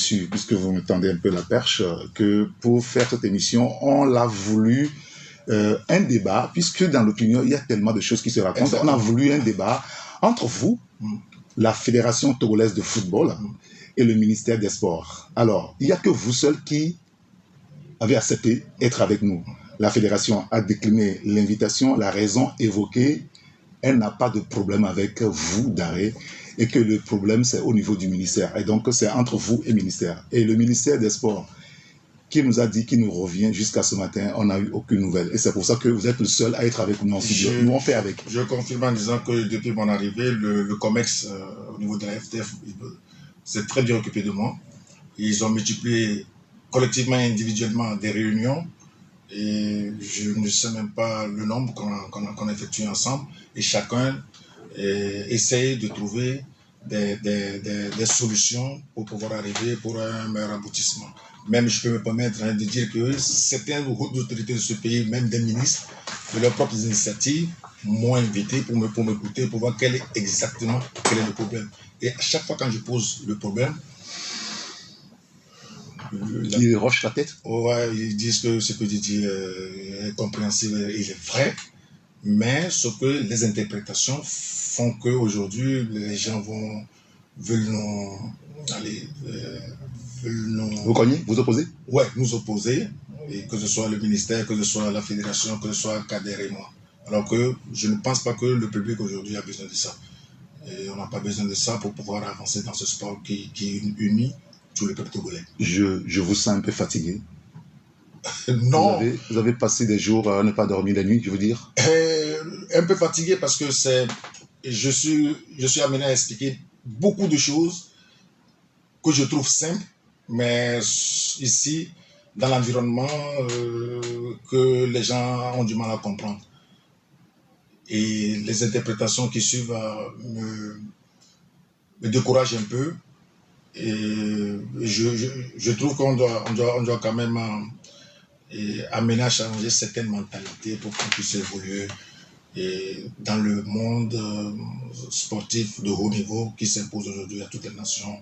su, puisque vous me tendez un peu la perche, que pour faire cette émission, on l'a voulu un débat, puisque dans l'opinion, il y a tellement de choses qui se racontent. Exactement. On a voulu un débat entre vous, la Fédération togolaise de football, et le ministère des Sports. Alors, il n'y a que vous seul qui avez accepté d'être avec nous. La Fédération a décliné l'invitation, la raison évoquée, elle n'a pas de problème avec vous, Daré, et que le problème, c'est au niveau du ministère. Et donc, c'est entre vous et le ministère. Et le ministère des Sports, qui nous a dit qu'il nous revient jusqu'à ce matin, on n'a eu aucune nouvelle. Et c'est pour ça que vous êtes le seul à être avec nous en studio. Nous, on fait avec. Je confirme en disant que depuis mon arrivée, le COMEX, au niveau de la FTF, s'est très bien occupé de moi. Ils ont multiplié collectivement et individuellement des réunions. Et je ne sais même pas le nombre qu'on a effectué ensemble. Et chacun essaye de trouver des solutions pour pouvoir arriver pour un meilleur aboutissement. Même je peux me permettre de dire que certaines autorités de ce pays, même des ministres, de leurs propres initiatives, m'ont invité pour m'écouter, pour voir quel est le problème. Et à chaque fois quand je pose le problème, ils rochent la tête. Ouais, ils disent que ce que je dis est compréhensible, il est vrai, mais ce que les interprétations font qu'aujourd'hui, les gens veulent Vous cognez, vous opposez? Ouais, nous opposer, et que ce soit le ministère, que ce soit la fédération, que ce soit Kader et moi. Alors que je ne pense pas que le public aujourd'hui a besoin de ça. Et on n'a pas besoin de ça pour pouvoir avancer dans ce sport qui unit tout le peuple togolais. Je vous sens un peu fatigué. Non. Vous avez passé des jours à ne pas dormir la nuit, je veux dire. Un peu fatigué parce que je suis amené à expliquer beaucoup de choses que je trouve simples, mais ici, dans l'environnement, que les gens ont du mal à comprendre. Et les interprétations qui suivent me découragent un peu. Et je trouve qu'on doit quand même amener à changer certaines mentalités pour qu'on puisse évoluer dans le monde sportif de haut niveau qui s'impose aujourd'hui à toutes les nations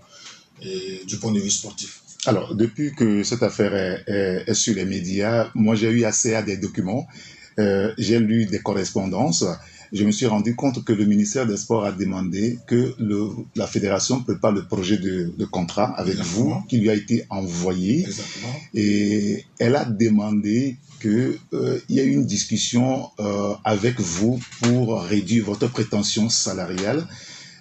du point de vue sportif. Alors, depuis que cette affaire est sur les médias, moi j'ai eu accès à des documents, j'ai lu des correspondances. Je me suis rendu compte que le ministère des Sports a demandé que la fédération prépare le projet de contrat avec Exactement. vous, qui lui a été envoyé. Exactement. Et elle a demandé qu'il y ait une discussion avec vous pour réduire votre prétention salariale.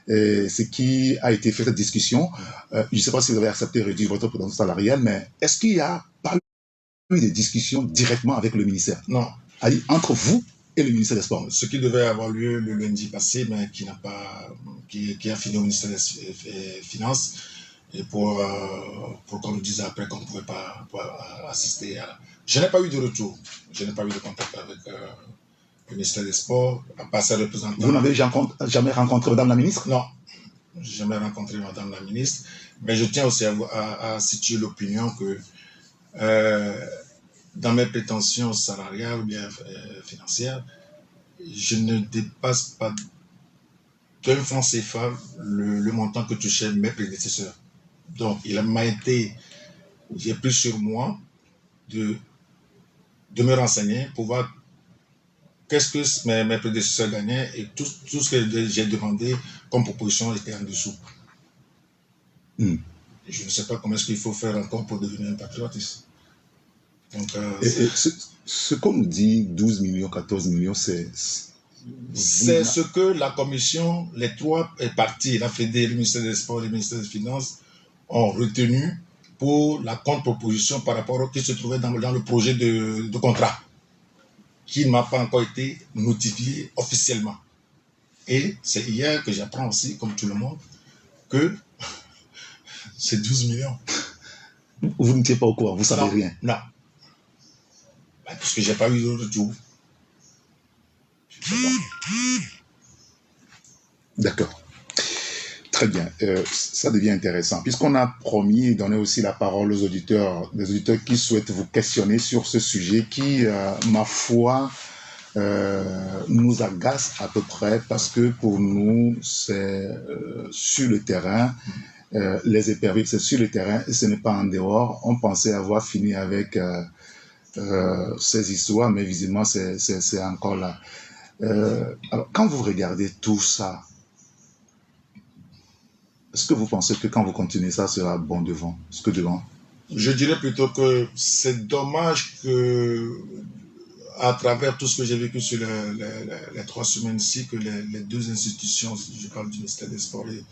Ce qui a été fait, cette discussion. Je ne sais pas si vous avez accepté de réduire votre prétention salariale, mais est-ce qu'il n'y a pas eu de discussion directement avec le ministère? Non. Entre vous et le ministère des Sports. Ce qui devait avoir lieu le lundi passé, mais qui a fini au ministère des Finances, et pour qu'on nous dise après qu'on ne pouvait pas assister à... Je n'ai pas eu de retour, je n'ai pas eu de contact avec le ministère des Sports, à part ses représentants. Vous n'avez jamais rencontré Madame la ministre? Non, je n'ai jamais rencontré Madame la ministre, mais je tiens aussi à situer l'opinion que dans mes prétentions salariales ou bien financières, je ne dépasse pas d'un franc CFA le montant que touchaient mes prédécesseurs. Donc, j'ai pris sur moi de me renseigner pour voir qu'est-ce que mes prédécesseurs gagnaient et tout ce que j'ai demandé comme proposition était en dessous. Je ne sais pas comment est-ce qu'il faut faire encore pour devenir un patriotiste. Donc, ce qu'on nous dit, 12 millions, 14 millions, c'est ce que la commission, les trois parties, la Fédé, le ministère des Sports et le ministère des Finances, ont retenu pour la contre-proposition par rapport au qui se trouvait dans le projet de contrat, qui ne m'a pas encore été notifié officiellement. Et c'est hier que j'apprends aussi, comme tout le monde, que c'est 12 millions. Vous n'étiez pas au courant, vous ne savez rien? Non. Parce que je n'ai pas eu de retour. D'accord. Très bien. Ça devient intéressant. Puisqu'on a promis de donner aussi la parole aux auditeurs, des auditeurs qui souhaitent vous questionner sur ce sujet qui, ma foi, nous agace à peu près parce que pour nous, c'est sur le terrain, les éperviers, c'est sur le terrain et ce n'est pas en dehors. On pensait avoir fini avec ces histoires, mais visiblement, c'est encore là. Alors, quand vous regardez tout ça, est-ce que vous pensez que quand vous continuez, ça sera bon devant? Est-ce que devant? Je dirais plutôt que c'est dommage que, à travers tout ce que j'ai vécu sur les 3 semaines-ci, que les deux institutions, je parle du ministère des Sports et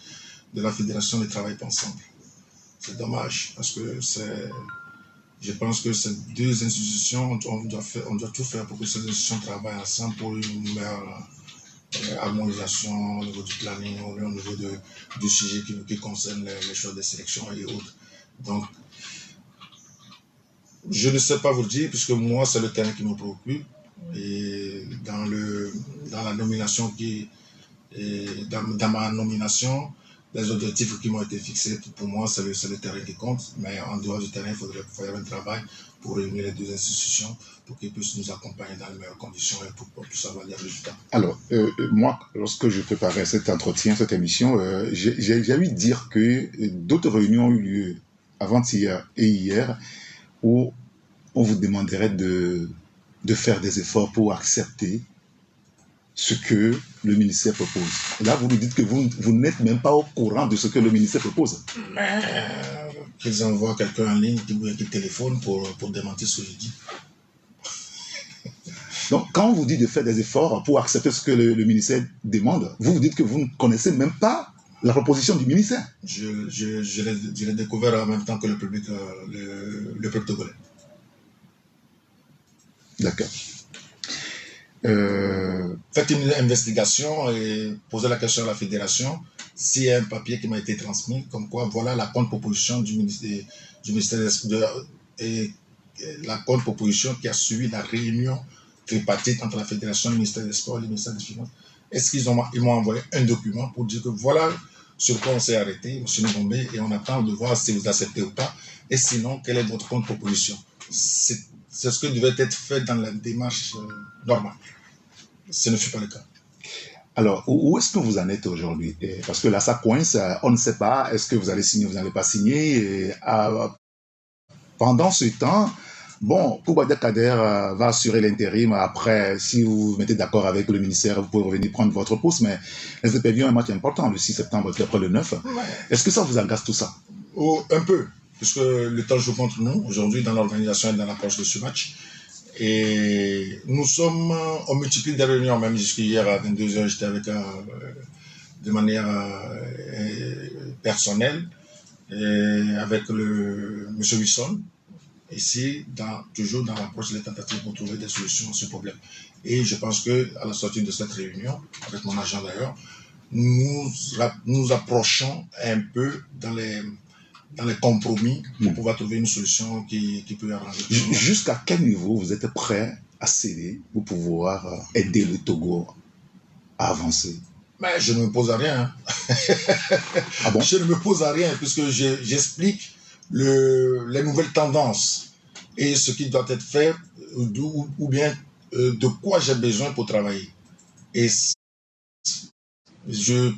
de la Fédération, ne travaillent pas ensemble. C'est dommage, parce que je pense que ces deux institutions, on doit tout faire pour que ces institutions travaillent ensemble pour une meilleure harmonisation au niveau du planning, au niveau du sujet qui concerne les choses de sélection et autres. Donc, je ne sais pas vous le dire, puisque moi, c'est le terrain qui me préoccupe. Et dans la nomination dans ma nomination, les objectifs qui m'ont été fixés, pour moi, c'est le terrain qui compte. Mais en dehors du terrain, il faudrait faire un travail pour réunir les deux institutions pour qu'ils puissent nous accompagner dans les meilleures conditions et pour qu'on puisse avoir des résultats. Alors, moi, lorsque je préparais cet entretien, cette émission, j'ai eu dire que d'autres réunions ont eu lieu avant-hier et hier où on vous demanderait de faire des efforts pour accepter ce que le ministère propose. Et là, vous nous dites que vous n'êtes même pas au courant de ce que le ministère propose. Qu'ils envoient quelqu'un en ligne qui téléphone pour démentir ce que je dis. Donc, quand on vous dit de faire des efforts pour accepter ce que le ministère demande, vous dites que vous ne connaissez même pas la proposition du ministère. Je l'ai découvert en même temps que le public, le peuple togolais. D'accord. Faites une investigation et posez la question à la fédération s'il y a un papier qui m'a été transmis, comme quoi voilà la contre-proposition du ministère et la contre-proposition qui a suivi la réunion tripartite entre la fédération, le ministère des Sports et le ministère des Finances. Est-ce qu'ils m'ont envoyé un document pour dire que voilà sur quoi on s'est arrêté, M. Ngombé, et on attend de voir si vous acceptez ou pas, et sinon, quelle est votre contre-proposition? C'est ce que devait être fait dans la démarche normale. Ce ne fut pas le cas. Alors, où est-ce que vous en êtes aujourd'hui? Parce que là, ça coince, on ne sait pas, est-ce que vous allez signer ou vous n'allez pas signer? Pendant ce temps, bon, Koubadia Kader va assurer l'intérim. Après, si vous vous mettez d'accord avec le ministère, vous pouvez revenir prendre votre poste, mais les éperviers ont un match important le 6 septembre et après le 9. Ouais. Est-ce que ça vous agace tout ça? Un peu, puisque le temps joue contre nous aujourd'hui dans l'organisation et dans l'approche de ce match. Et on multiplie des réunions, même jusqu'hier à 22h, j'étais avec de manière personnelle, avec M. Wilson, ici, toujours dans l'approche des tentatives pour trouver des solutions à ce problème. Et je pense qu'à la sortie de cette réunion, avec mon agent d'ailleurs, nous approchons un peu dans les compromis pour pouvoir trouver une solution qui peut arranger. Jusqu'à quel niveau vous êtes prêt à céder pour pouvoir aider le Togo à avancer? Mais je ne me pose à rien. Ah bon? Je ne me pose à rien puisque j'explique les nouvelles tendances et ce qui doit être fait ou bien de quoi j'ai besoin pour travailler. Et si je